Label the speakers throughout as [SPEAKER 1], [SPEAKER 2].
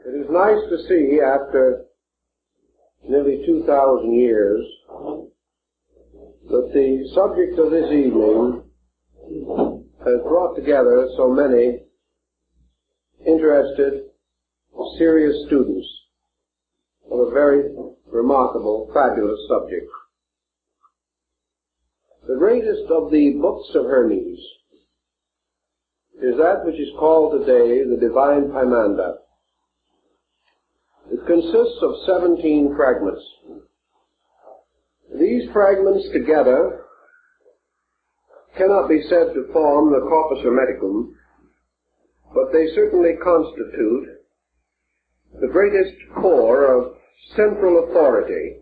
[SPEAKER 1] It is nice to see, after nearly 2,000 years, that the subject of this evening has brought together so many interested, serious students of a very remarkable, fabulous subject. The greatest of the books of Hermes is that which is called today the Divine Poimanda. It consists of 17 fragments. These fragments together cannot be said to form the corpus hermeticum, but they certainly constitute the greatest core of central authority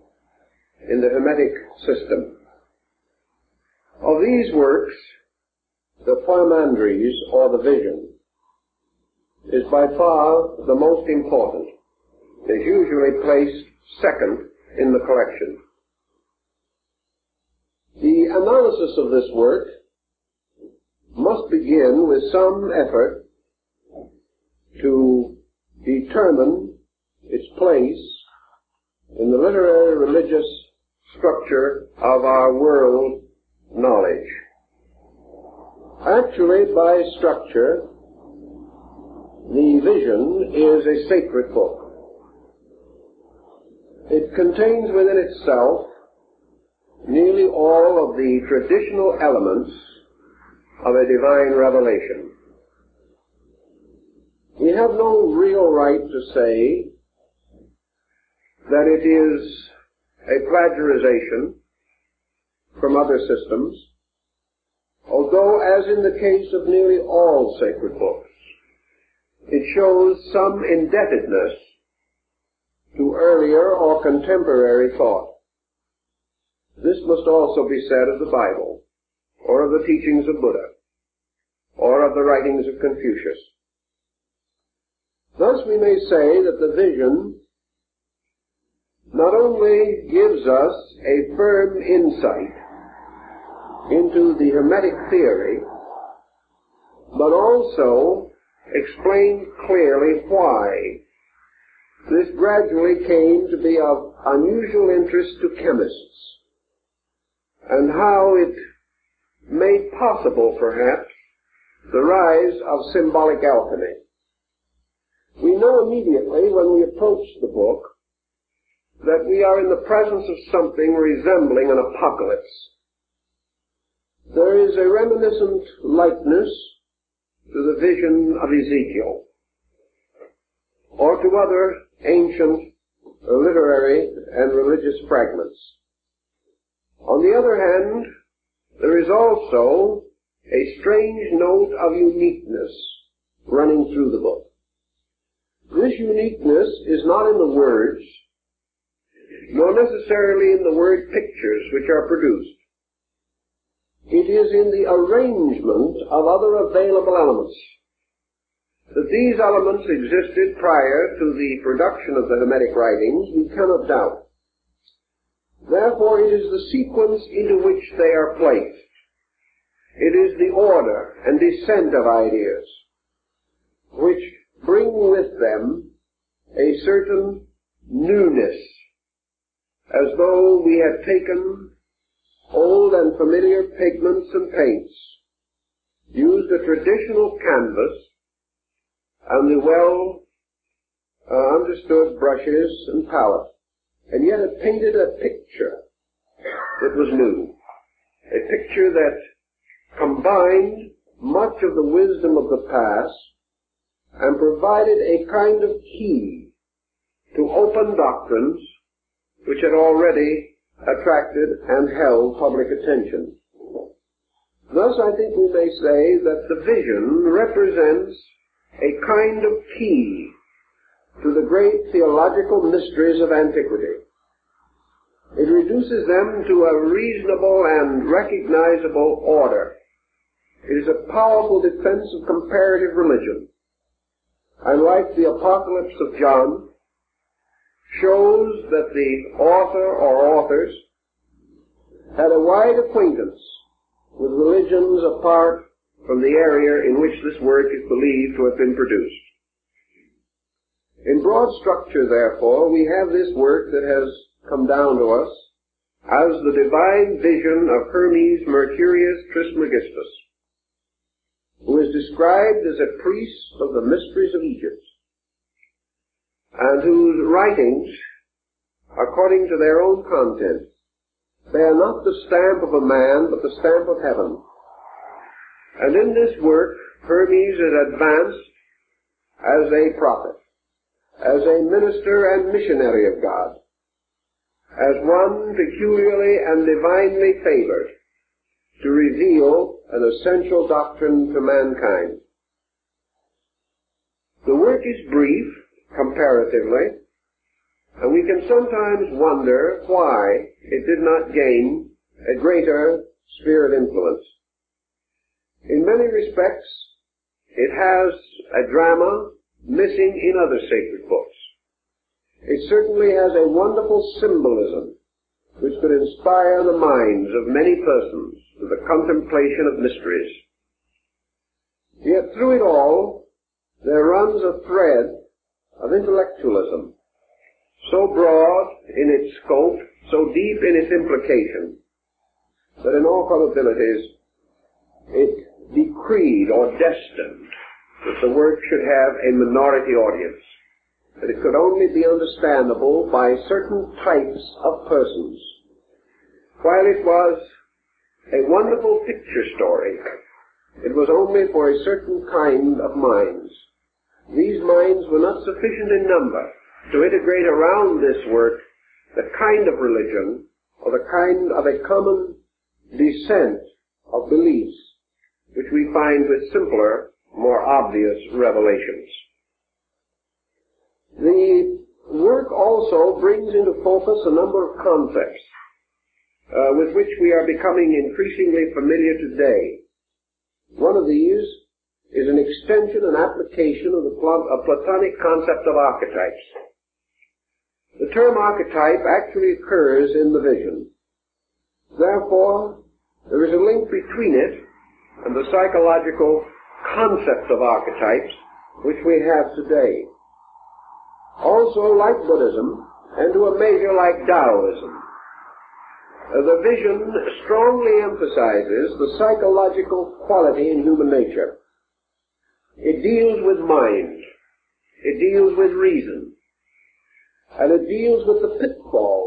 [SPEAKER 1] in the Hermetic system. Of these works, the Poimandres, or the Vision, is by far the most important. It is usually placed second in the collection. The analysis of this work must begin with some effort to determine its place in the literary religious structure of our world knowledge. Actually, by structure, the Vision is a sacred book. It contains within itself nearly all of the traditional elements of a divine revelation. We have no real right to say that it is a plagiarization from other systems, although, as in the case of nearly all sacred books, it shows some indebtedness to earlier or contemporary thought. This must also be said of the Bible, or of the teachings of Buddha, or of the writings of Confucius. Thus we may say that the Vision not only gives us a firm insight into the Hermetic theory, but also explains clearly why this gradually came to be of unusual interest to chemists, and how it made possible, perhaps, the rise of symbolic alchemy. We know immediately when we approach the book that we are in the presence of something resembling an apocalypse. There is a reminiscent likeness to the vision of Ezekiel, or to other ancient literary and religious fragments. On the other hand, there is also a strange note of uniqueness running through the book. This uniqueness is not in the words, nor necessarily in the word pictures which are produced. It is in the arrangement of other available elements. That these elements existed prior to the production of the Hermetic writings, we cannot doubt. Therefore, it is the sequence into which they are placed. It is the order and descent of ideas which bring with them a certain newness, as though we had taken old and familiar pigments and paints, used a traditional canvas, and the well understood brushes and palette, and yet it painted a picture that was new, a picture that combined much of the wisdom of the past and provided a kind of key to open doctrines which had already attracted and held public attention. Thus, I think we may say that the Vision represents a kind of key to the great theological mysteries of antiquity. It reduces them to a reasonable and recognizable order. It is a powerful defense of comparative religion, and like the Apocalypse of John, shows that the author or authors had a wide acquaintance with religions apart from the area in which this work is believed to have been produced. In broad structure, therefore, we have this work that has come down to us as the divine vision of Hermes Trismegistus, who is described as a priest of the mysteries of Egypt, and whose writings, according to their own content, bear not the stamp of a man, but the stamp of heaven. And in this work, Hermes is advanced as a prophet, as a minister and missionary of God, as one peculiarly and divinely favored to reveal an essential doctrine to mankind. The work is brief, comparatively, and we can sometimes wonder why it did not gain a greater sphere of influence. In many respects, it has a drama missing in other sacred books. It certainly has a wonderful symbolism which could inspire the minds of many persons to the contemplation of mysteries. Yet through it all, there runs a thread of intellectualism, so broad in its scope, so deep in its implication, that in all probabilities it decreed or destined that the work should have a minority audience, that it could only be understandable by certain types of persons. While it was a wonderful picture story, it was only for a certain kind of minds. These minds were not sufficient in number to integrate around this work the kind of religion or the kind of a common descent of beliefs which we find with simpler, more obvious revelations. The work also brings into focus a number of concepts with which we are becoming increasingly familiar today. One of these is an extension and application of the Platonic concept of archetypes. The term archetype actually occurs in the vision. Therefore, there is a link between it and the psychological concept of archetypes which we have today. Also, like Buddhism, and to a measure like Taoism, the vision strongly emphasizes the psychological quality in human nature. It deals with mind, it deals with reason, and it deals with the pitfalls